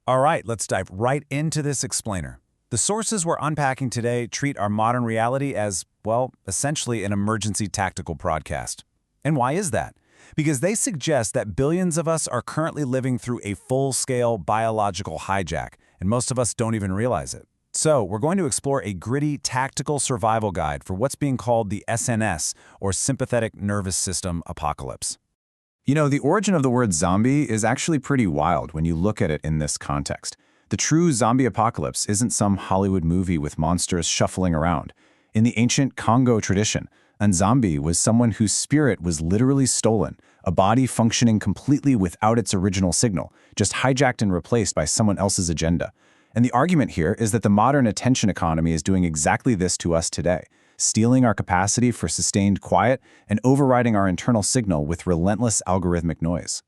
All right, let's dive right into this explainer. The sources we're unpacking today treat our modern reality as, well, essentially an emergency tactical broadcast. And why is that? Because they suggest that billions of us are currently living through a full-scale biological hijack, and most of us don't even realize it. So, we're going to explore a gritty tactical survival guide for what's being called the SNS, or Sympathetic Nervous System Apocalypse. You know, the origin of the word zombie is actually pretty wild when you look at it in this context. The true zombie apocalypse isn't some Hollywood movie with monsters shuffling around. In the ancient Congo tradition, a zombie was someone whose spirit was literally stolen, a body functioning completely without its original signal, just hijacked and replaced by someone else's agenda. And the argument here is that the modern attention economy is doing exactly this to us today, stealing our capacity for sustained quiet and overriding our internal signal with relentless algorithmic noise.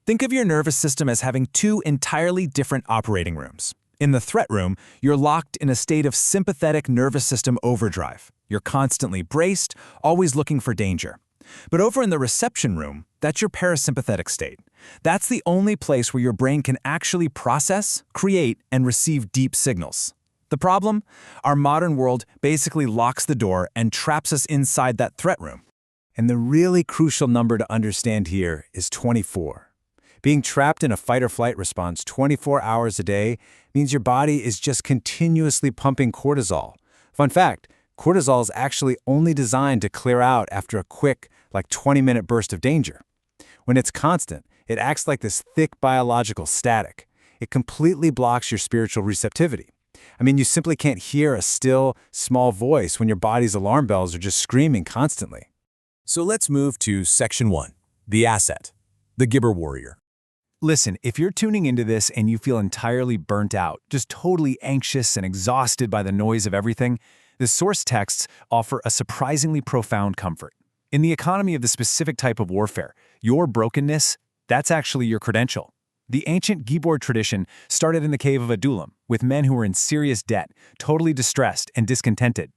Think of your nervous system as having two entirely different operating rooms. In the threat room, you're locked in a state of sympathetic nervous system overdrive. You're constantly braced, always looking for danger. But over in the reception room, that's your parasympathetic state. That's the only place where your brain can actually process, create, and receive deep signals. The problem? Our modern world basically locks the door and traps us inside that threat room. And the really crucial number to understand here is 24. Being trapped in a fight-or-flight response 24 hours a day means your body is just continuously pumping cortisol. Fun fact, cortisol is actually only designed to clear out after a quick, 20-minute burst of danger. When it's constant, it acts like this thick biological static. It completely blocks your spiritual receptivity. I mean, you simply can't hear a still, small voice when your body's alarm bells are just screaming constantly. So let's move to Section 1, the asset, the Gibber Warrior. Listen, if you're tuning into this and you feel entirely burnt out, just totally anxious and exhausted by the noise of everything, the source texts offer a surprisingly profound comfort. In the economy of the specific type of warfare, your brokenness, that's actually your credential. The ancient Gibor tradition started in the cave of Adullam, with men who were in serious debt, totally distressed and discontented.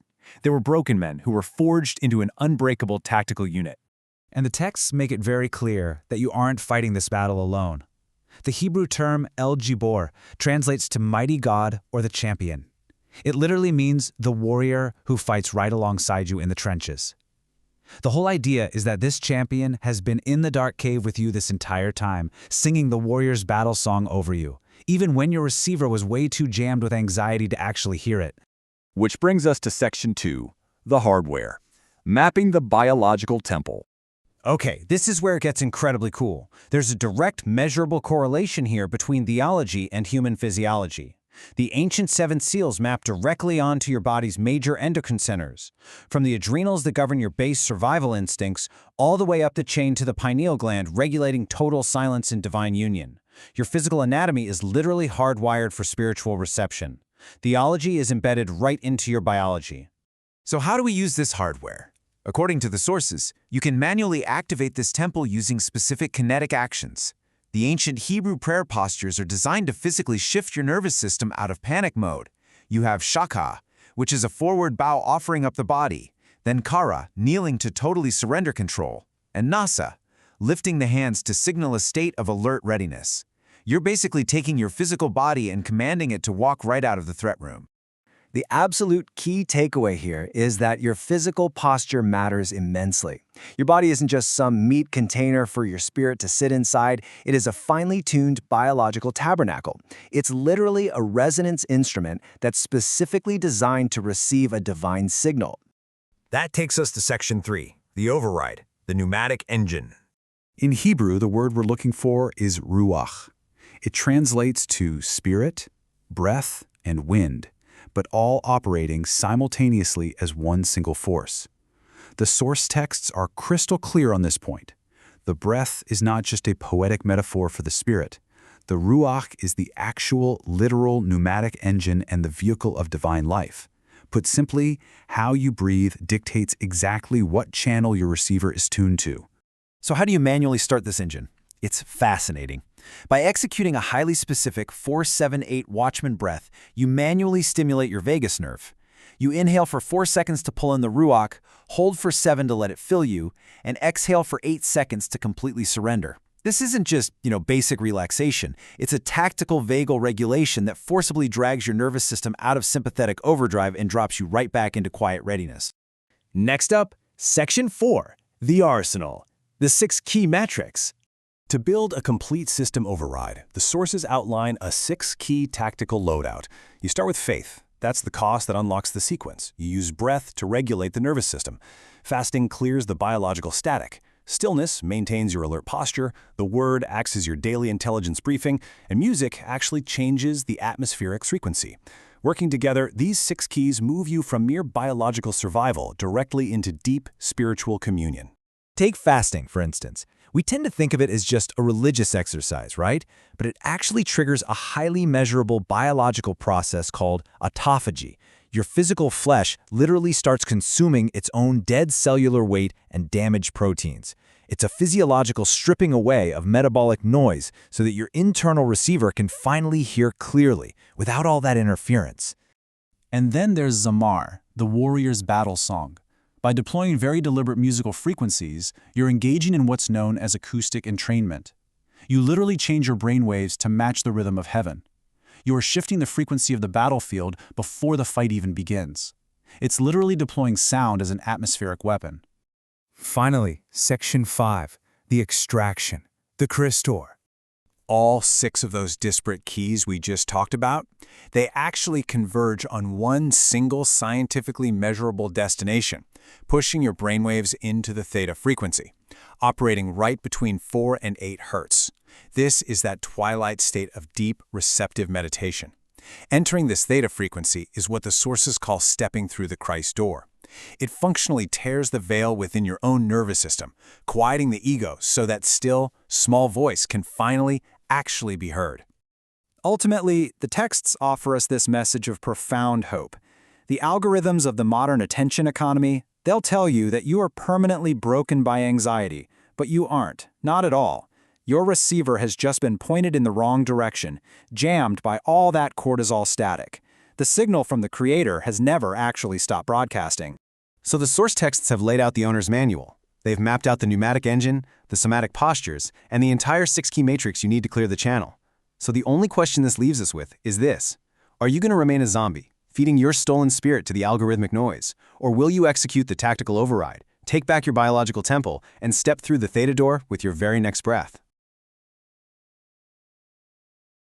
They were broken men who were forged into an unbreakable tactical unit. And the texts make it very clear that you aren't fighting this battle alone. The Hebrew term El Gibor translates to mighty God or the champion. It literally means the warrior who fights right alongside you in the trenches. The whole idea is that this champion has been in the dark cave with you this entire time, singing the warrior's battle song over you, even when your receiver was way too jammed with anxiety to actually hear it. Which brings us to Section 2, the hardware, mapping the biological temple. Okay, this is where it gets incredibly cool. There's a direct measurable correlation here between theology and human physiology. The ancient seven seals map directly onto your body's major endocrine centers, from the adrenals that govern your base survival instincts all the way up the chain to the pineal gland regulating total silence and divine union. Your physical anatomy is literally hardwired for spiritual reception. Theology is embedded right into your biology. So how do we use this hardware? According to the sources, you can manually activate this temple using specific kinetic actions. The ancient Hebrew prayer postures are designed to physically shift your nervous system out of panic mode. You have shaka, which is a forward bow offering up the body, then kara, kneeling to totally surrender control, and nasa, lifting the hands to signal a state of alert readiness. You're basically taking your physical body and commanding it to walk right out of the threat room. The absolute key takeaway here is that your physical posture matters immensely. Your body isn't just some meat container for your spirit to sit inside, it is a finely tuned biological tabernacle. It's literally a resonance instrument that's specifically designed to receive a divine signal. That takes us to Section 3, the override, the pneumatic engine. In Hebrew, the word we're looking for is ruach. It translates to spirit, breath, and wind, but all operating simultaneously as one single force. The source texts are crystal clear on this point. The breath is not just a poetic metaphor for the spirit. The ruach is the actual, literal pneumatic engine and the vehicle of divine life. Put simply, how you breathe dictates exactly what channel your receiver is tuned to. So how do you manually start this engine? It's fascinating. By executing a highly specific 4-7-8 Watchman breath, you manually stimulate your vagus nerve. You inhale for 4 seconds to pull in the ruach, hold for 7 to let it fill you, and exhale for 8 seconds to completely surrender. This isn't just, basic relaxation. It's a tactical vagal regulation that forcibly drags your nervous system out of sympathetic overdrive and drops you right back into quiet readiness. Next up, Section 4, the arsenal, the 6 key metrics. To build a complete system override, the sources outline a 6-key tactical loadout. You start with faith. That's the cost that unlocks the sequence. You use breath to regulate the nervous system. Fasting clears the biological static. Stillness maintains your alert posture, the word acts as your daily intelligence briefing, and music actually changes the atmospheric frequency. Working together, these 6 keys move you from mere biological survival directly into deep spiritual communion. Take fasting, for instance. We tend to think of it as just a religious exercise, right? But it actually triggers a highly measurable biological process called autophagy. Your physical flesh literally starts consuming its own dead cellular weight and damaged proteins. It's a physiological stripping away of metabolic noise so that your internal receiver can finally hear clearly, without all that interference. And then there's Zamar, the warrior's battle song. By deploying very deliberate musical frequencies, you're engaging in what's known as acoustic entrainment. You literally change your brainwaves to match the rhythm of heaven. You are shifting the frequency of the battlefield before the fight even begins. It's literally deploying sound as an atmospheric weapon. Finally, Section 5, the extraction, the Christor. All 6 of those disparate keys we just talked about, they actually converge on one single scientifically measurable destination, pushing your brainwaves into the theta frequency, operating right between 4 and 8 hertz. This is that twilight state of deep, receptive meditation. Entering this theta frequency is what the sources call stepping through the Christ door. It functionally tears the veil within your own nervous system, quieting the ego so that still, small voice can finally actually be heard. Ultimately, the texts offer us this message of profound hope. The algorithms of the modern attention economy, they'll tell you that you are permanently broken by anxiety, but you aren't, not at all. Your receiver has just been pointed in the wrong direction, jammed by all that cortisol static. The signal from the creator has never actually stopped broadcasting. So the source texts have laid out the owner's manual. They've mapped out the pneumatic engine, the somatic postures, and the entire 6-key matrix you need to clear the channel. So the only question this leaves us with is this: are you going to remain a zombie, feeding your stolen spirit to the algorithmic noise? Or will you execute the tactical override, take back your biological temple, and step through the theta door with your very next breath?